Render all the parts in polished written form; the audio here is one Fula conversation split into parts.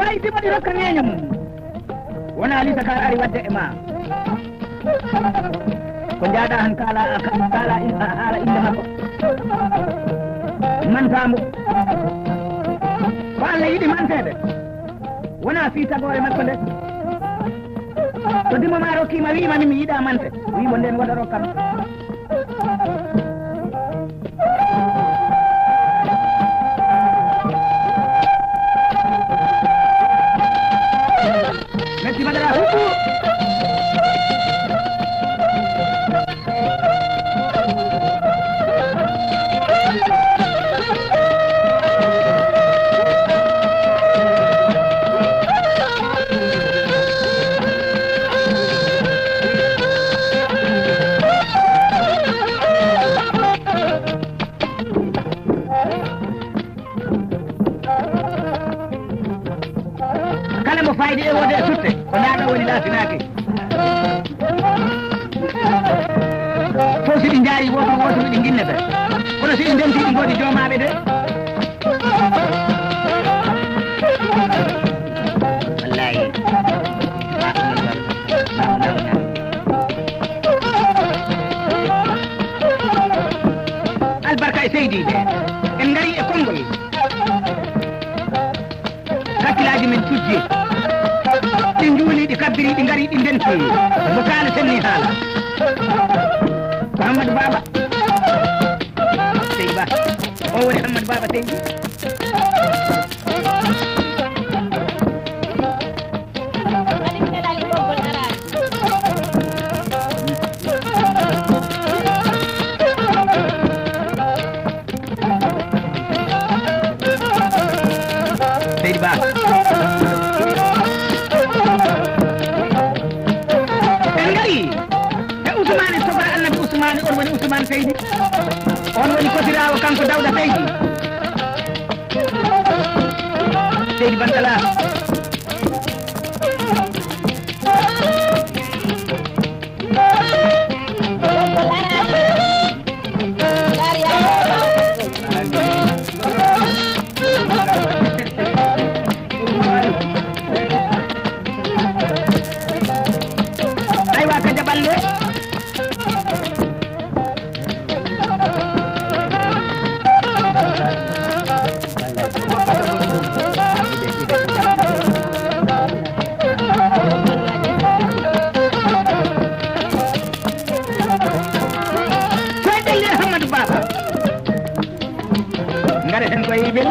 hayti madi rokka ngeña mum wona lisa ka ari wadde e ma ko jaada han kala haala inde makko mantambo ko Allah yiɗi mantede wona fi sagore makko nde so dimo ma rokkima wimami mi yiɗa mante wimo nden waɗa rokkam metti badara huɓɓu fayde e wode sutte ko ndaɗo woni laafinaki fo si ɗi jaari woto ɗi guinnete kono si ɗi ndemti ɗi godi joomaɓe de wallahi albarka e seydiɓe en gari e konngol hakkillaji men tujji ɗi juuli ɗi kabbiri ɗi ngari ɗi ndenti mo kaala tenni haala ko Hammadou Baba sey ba o woni Hammadou Baba seydi seydi Ba on woni Ousmane Seydi on woni kotirawo kanko Dawda Seydi Seydi Bantala aywa ka jaɓalle ngare hen koye ɓel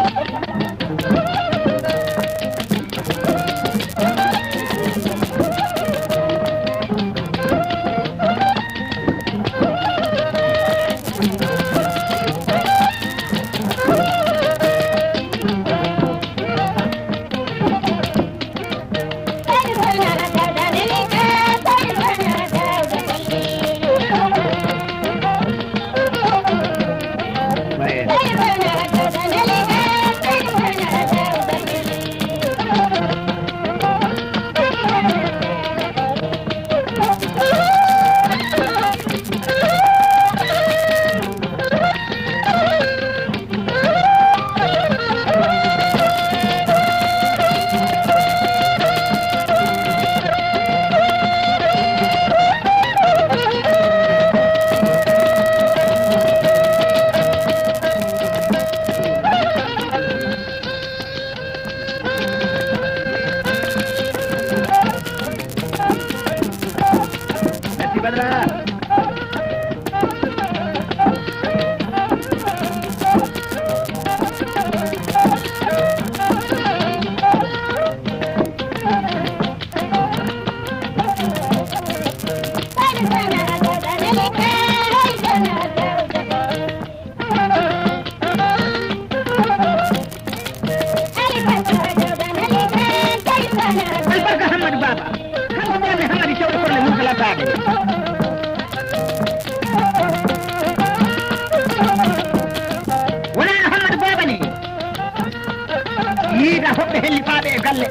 yiida hoɓɓe hellifaɓe e galle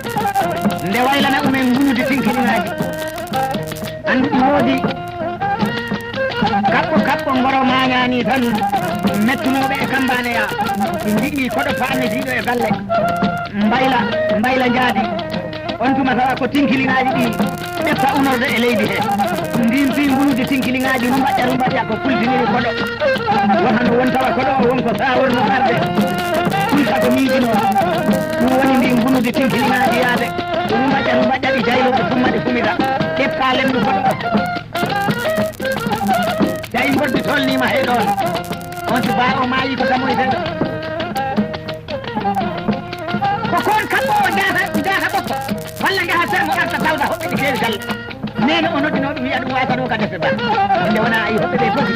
nde waylana ɗumen gunude tinkilinaji andu ɗi woodi kaɓɓo ngoro mañani tan mettunoɓe e kambaneya ɗi jiiɗi koɗo fannitiɗo e galle mbayla jaadi on tuma tawa ko tinkiliŋaaji ɗi ƴetta unorde e leydi he ndin pinguluji tinkiliŋaaji no mbaɗɗa ko kultiniri koɗo wonano won tawa koɗo o wonko saworno arde kulta ko miijino ɗum woni ndin guluji tinkiliŋaaji yaade ɗum mbaɗɗa ɗi jayloɓe fummaɗe fumita ƴetta lemdu koɗo tawi goɗɗi tolnima he ɗon on si ba o maayi ko tamoyteɗo ko kon kamɓo o jaata ɓokko walla jaha sermo arta tawda hoɓɓe ɗi keewi galle nene o noddinoɗum wiya ɗum wayta ɗo ka defe ba nde wona ayi hoɓɓe ɓe foti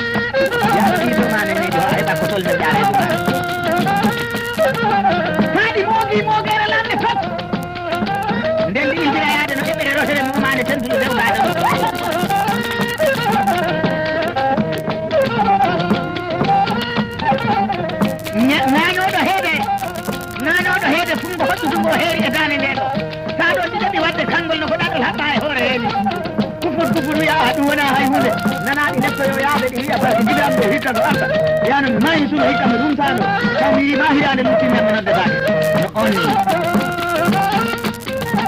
yaha ɗiɗomane nedi o heɓa ko tolne jareɗuma haɗi moogere lamɗe fof nden ɗi indira yaade no eɓɓere rotere mumane tenduɗo dewɗaɗo nganoɗo heede fungo hoɗɗutungo heeri e dane nde ɗo sa ɗo ɗiɗaɓi wadde kangol no goɗaɗol haɓɓa e hoore heeni kufur wiya ɗum wona hay hunde nanaɗi neɗɗo yo yaade ɗi wiya baki jiɗamɓe hikka ko arta yano mi mayi suno hikka mi rumtano taw mi yima hiyande luttinemme nodde dane no on ni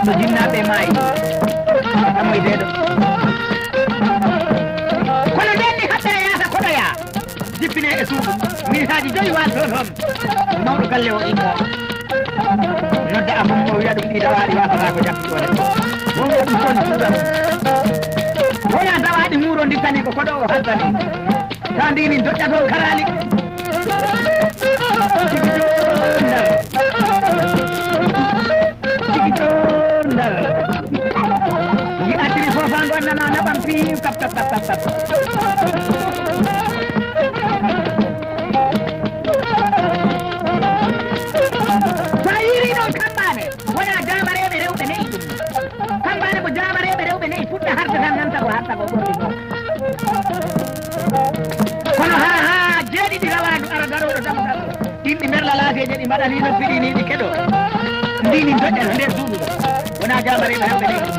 so jinnaɓe maayi tamoydeɗo kono nden ni haɓɓere yaata koɗoya jippine e suudu minitaji 5 wan toon mawɗo galle o inmo nodda a fom o wiya ɗum ɗi dawaɗi wasata ko jappi ɗone mo wiya ɗum toon suudam wona dawaɗi muuro ndittani ko koɗo o haltani ta ndini doƴƴa toon karali tigi toon ndar gi attiri fofango nana naɓam piiw kap kono ha jeeɗiɗi rawandu ara daroɗo damgal ɗinɗi merla laateje ɗi mbaɗani no piɗini ɗi keɗo ndini doƴƴa to nder suudu wona jamareɓe hewɓe leydi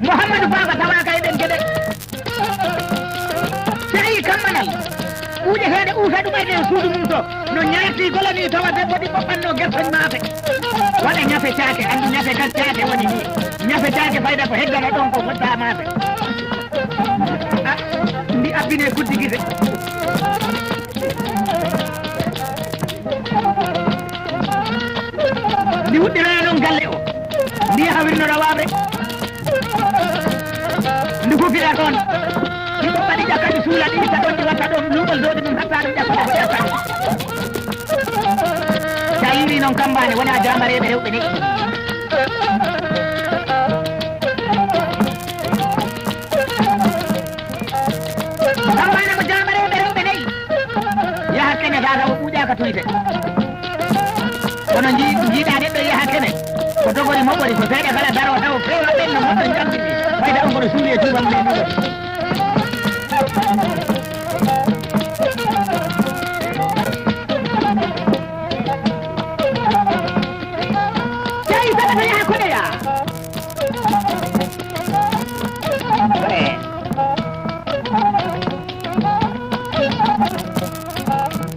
mouhamadou baba tawaka e ɗen gueɗe tawi kammanal ɓuuƴeteɗe uusa ɗum e nden suudu mum to no ñaati golani tawa debbo ɗi ɓoɓɓanno gertoñ maafe waɗa ñafe caake andi ñafe kan caake woni ni ñafe caake fayda ko heddana ɗon ko fotta maafe ndi abbine kuddi gite ndi wuɗɗirana ɗon galle o ndi yaha wirnora waɓe ndi hufira toon ɗi ɓoɓɓaɗi ƴakkaɗi suula ɗi itta ɗon ɗi watta ɗon luuɓol doɗi ɗum hatta ɗum ƴakkuɗa ko ƴakkaɗi sa yiri noon kambane wona jamareɓe rewɓe ni kambane ko jamareɓe rewɓe nayi yaha kene tata o ɓuuƴaka tuyte kono jiiɗa neɗɗo yaha kene ko dogori moɓɓori ko seeɗa kala daro taw fewa ɓenno moɗɗo jambiti fayda on kono suuli e tubam ɓe ɗuɗo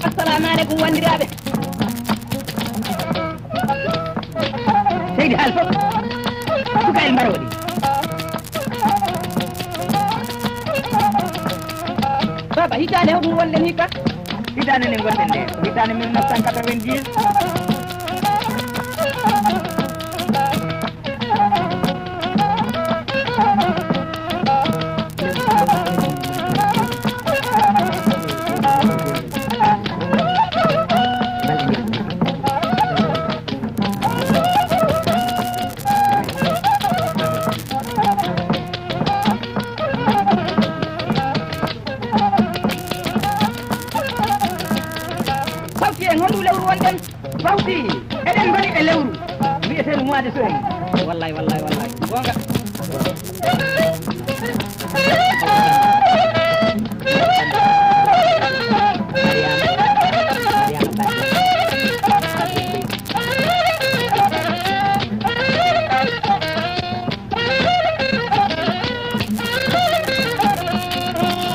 assalamu aleykum wandiraɓe seydi haal fof sukayel mbaroɗi baba hitande hoɗum wonɗen hikka hitande nde gonɗen nde hitande 1990 fawti eɗen goni e lewru wiyeteɗo mois de sohri wallay gonga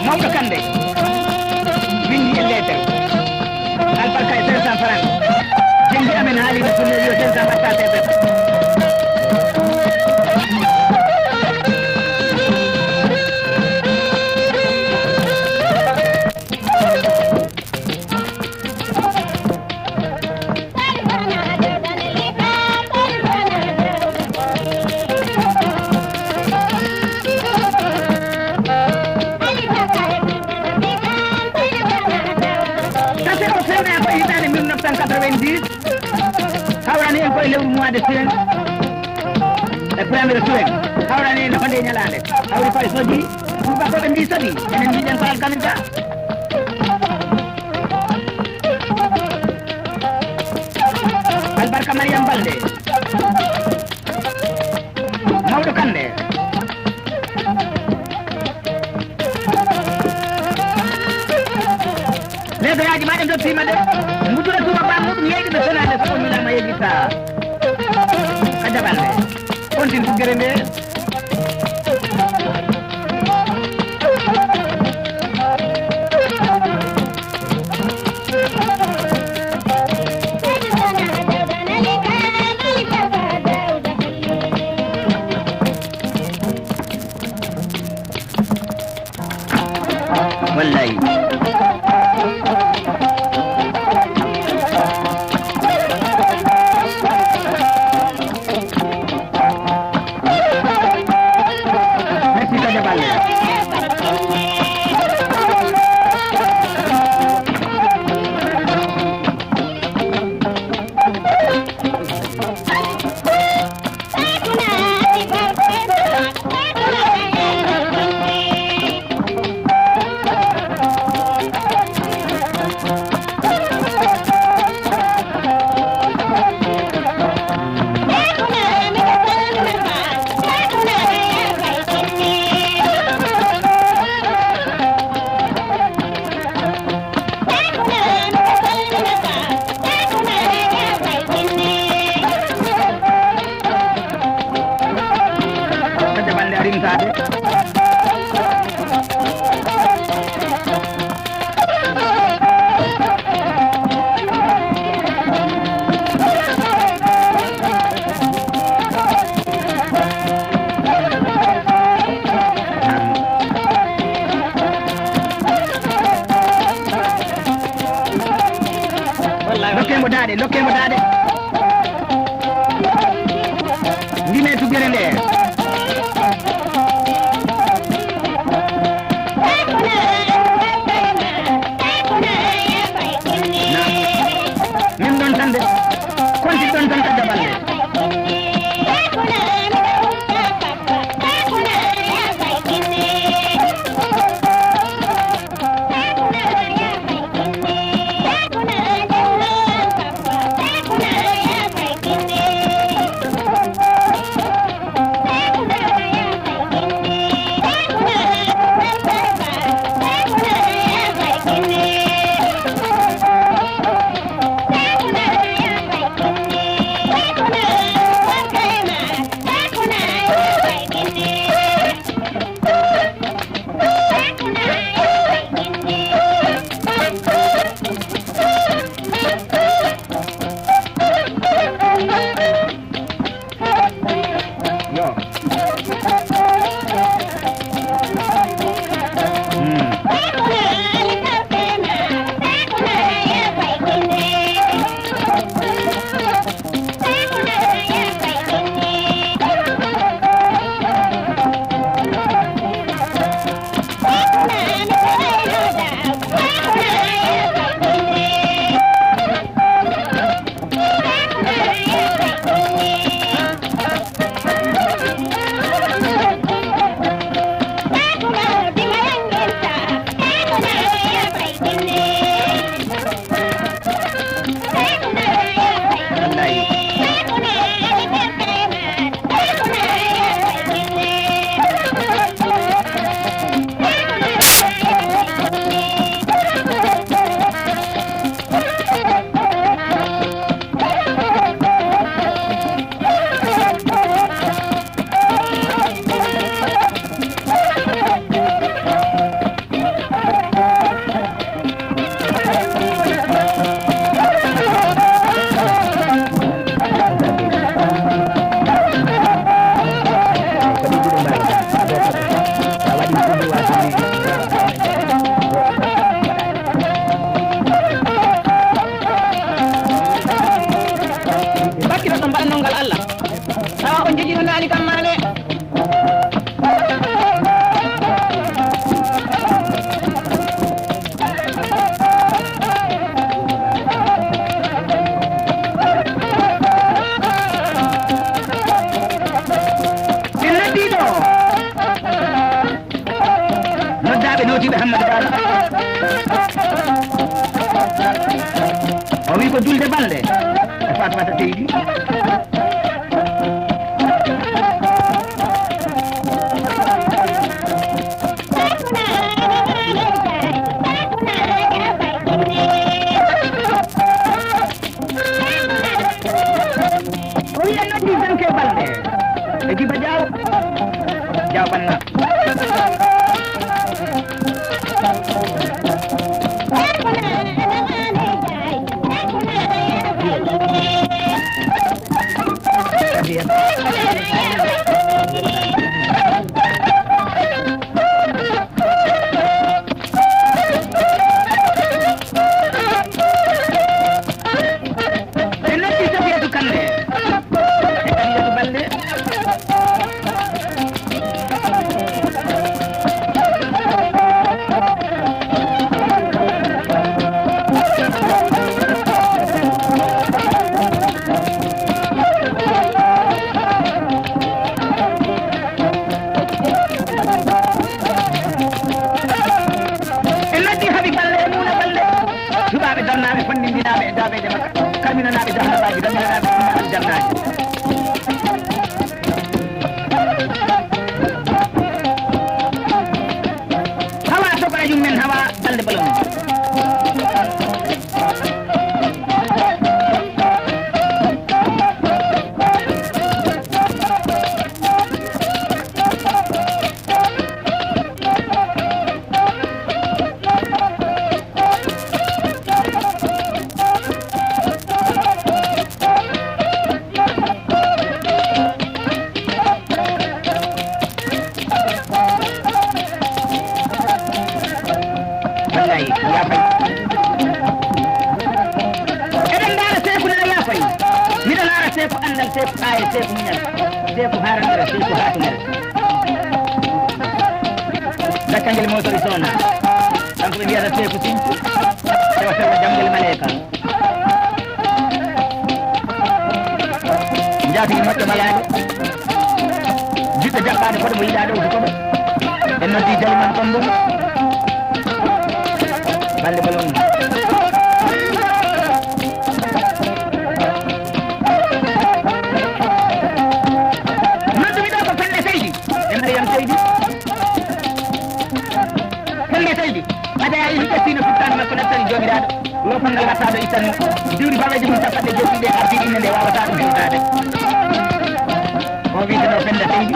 mawɗo kande windi e lettere rewna ko hitande 1990 hawrani en koye lewru mois de juin e premier juin hawrani en honde ñalande hawri koye soji tubakoɓe ndi soɗi enen mbiɗen ko alkalinta albarka mariam balde mawɗo kande ledoyaji maɗen dottima de mudura tuma ba muɗum yeyɗi ɓe sonade so milama yeggita ka jaɓalde kontin tuggere nde wallahi lokkemo dade ndine tuggere nde min ɗon tan de konti ɗon tan ka jaɓalle ko julde balɗe e Fatumata Seydi o wiya noddi danke balɗe e Diba Diaw Diaw Banna Dakkangel motori sona kanko ɓe mbiyata Seeku Sinthiou sewa sewa jamgel Maleka jatigi moƴƴo malaɗo jiɗɗo jaɓɓade koɗo mo yiɗa ɗo to koɗo en noddi jaliman kon ɗum balɗe balon noddumiɗo ko Pelle Seydi e Mariame Seydi Pelle Seydi ade a yihi ƴettino futtade makko nattani jomiraɗo lopangal wattaɗo ittan diwri baweji mum capanɗe jettiɗe ardi inne nde wawata ɗum hewtade o witeno Pelle Seydi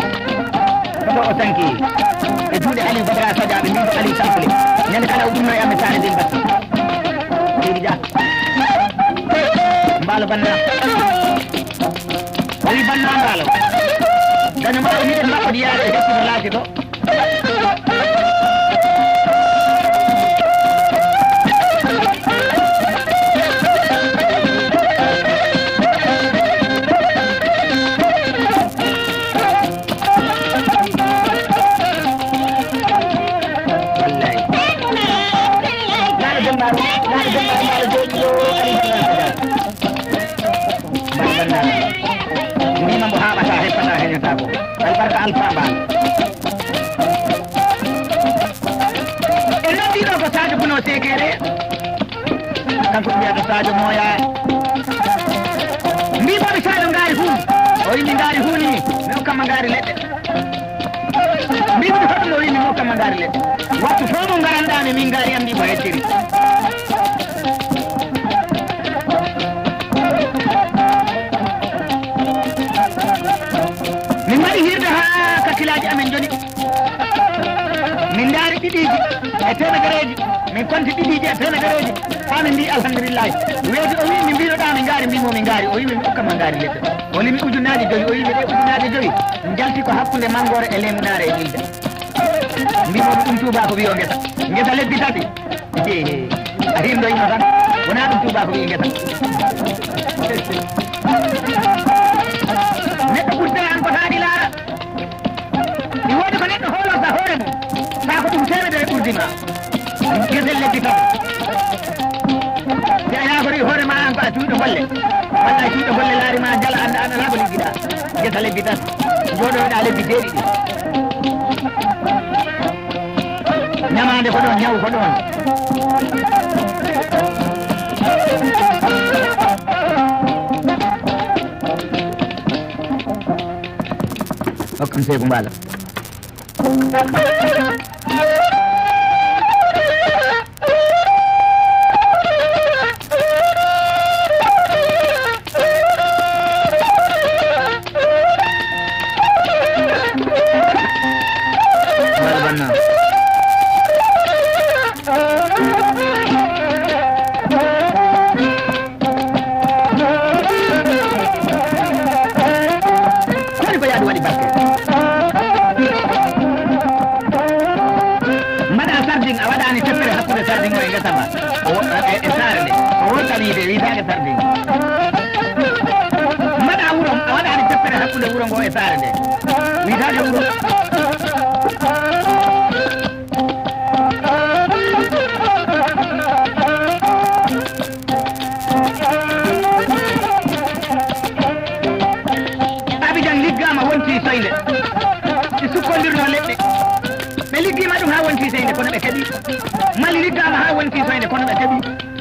koto o sanki e juuɗe Aliou Badara Sadiaɓe mbimbo Aliou Sampole ñande kala o ɗumno e amen sane ndin batti Seydi Dia Mbaalo Banna o wi Banna Mbaalo daño mbaɗo miɗen makko ɗiyaade e hettuno laati to Mimambo haɓata heppata heñata ko albarka Alpha Mbal e noddiɗo ko Sadio Buno Sekere kanko ɓe mbiyata Sadio Moya mbimoɓe Sadio ngaari hu o wi mi ngaari huuni mi hokkatma ngaari leɗɗe mbimoɓe hoɗum o wi mi hokkatma ngaari leɗɗe wattu fof mo ngaranɗami min ngaari am ndi ko hecciri min mbaɗi hirde ha kakkilaji amen joni min daari ɗiɗiji e temedereji min konti ɗiɗiji e temedereji ha min mbi alhamdulillahi weeti o wi mi mbinoɗa mi ngaari mbimo mi ngaari o wi min hokkatma ngaari leɗɗe o limi ujunnaji joyi o wi ɓe ujunnaji joyi jalti ko hakkude mangore e lemunare e ɗilde mbimoɓe ɗum tubako wiyo guesa guesa lebbi tati a himɗoyino tan wona ɗum tubako wi guesa neɗɗo ɓurde an ko haɗi laara ɗi woodi ko neɗɗo hoolota hoore mum saa ko ɗum temedere ɓurdima gesel lebbi tati si a yaakori hoore ma an ko a cuuɗo golle walla a cuuɗo golle laarima jala anda an ala ko liggiɗa gesa lebbi tati jooɗoɗa lebbi jeeɗiɗi ñamade ko ɗon ñaw ko ɗon hokkam Seeku Mbaalo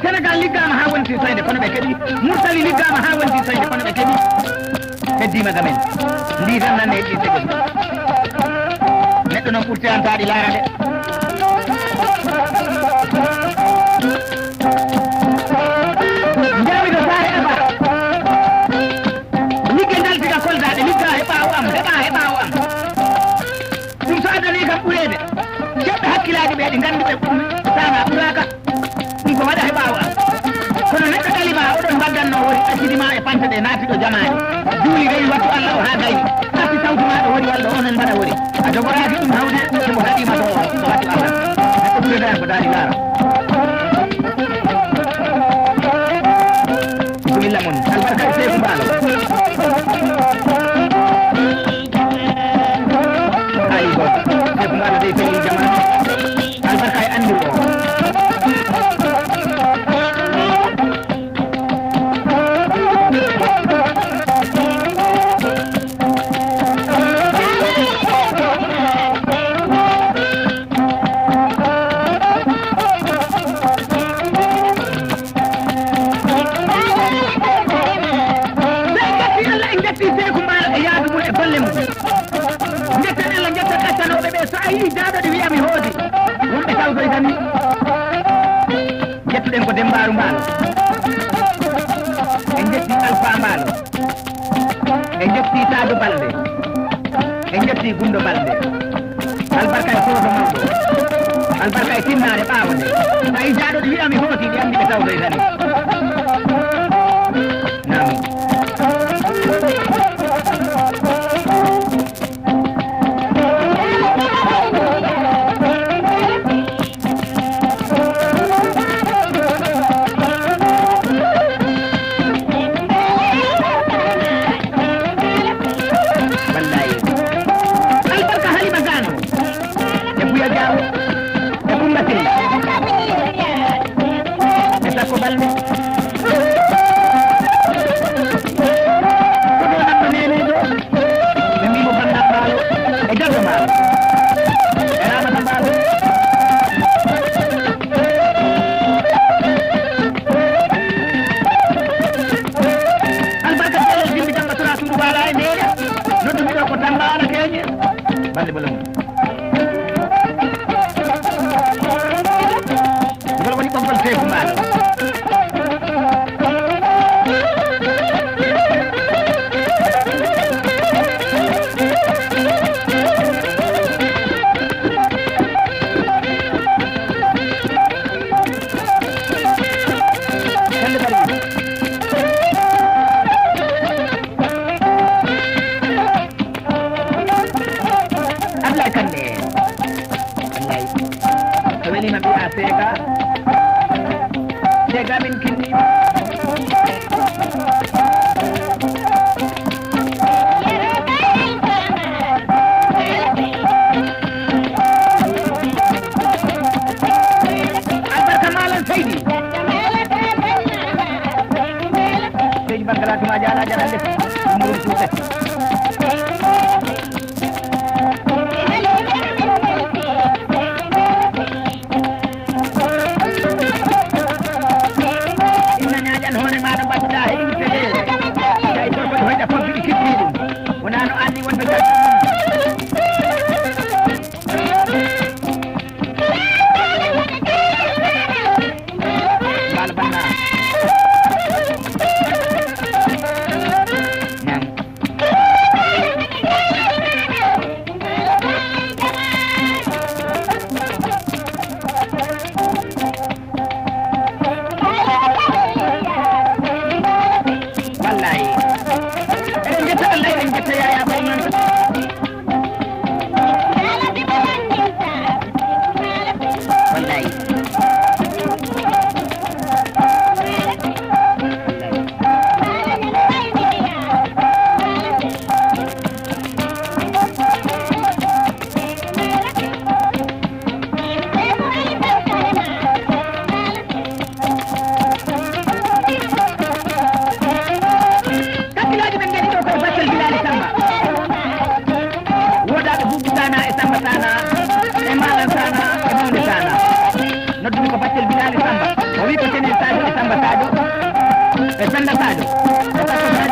Sénégal liggama ha wonti soyde kono ɓe keeɓi Mauritanie liggama ha wonti soyde kono ɓe keeɓi heddima gamen ndi tan nande heddi segodi neɗɗo noon ɓurti antaɗi laarade jamiɗo saare eba ligge daltiga koldaɗe ligga he ɓawo am heɓa he ɓawo am ɗum so adani kam ɓurede ceɓɓe hakkillaji ɓe ɗi gandi ɓe sana ɓuraka ɗum ko waɗa he ɓawo am kono neɗɗo kalima oɗon mbaddanno woni accidima e pante ɗe naati ɗo jamani juuli rewi wattu Allah o ha gayni arti sawtu maɗo woni walla onon mbaɗa woni a jogoraki ɗum hawde somo haɗima to wattu Allah neɗɗo ɓuredan ko daari laara bisimilla mon albarka e Seeku Mbaalo hayi goto Seeku Mbaalo dey fewi jamanu albarka e andir o jettuɗen ko Dembaru Mbaalo en jetti Alpha Mbaalo en jetti Sadou Balde en jetti Gundo Balde albarka e Sodo Mawɗo albarka e tinnare ɓaawo nde so tawi jaaɗoɗo wiyami hooti ɗi anndi ɓe tawtoy tani nami e Sanda Sadio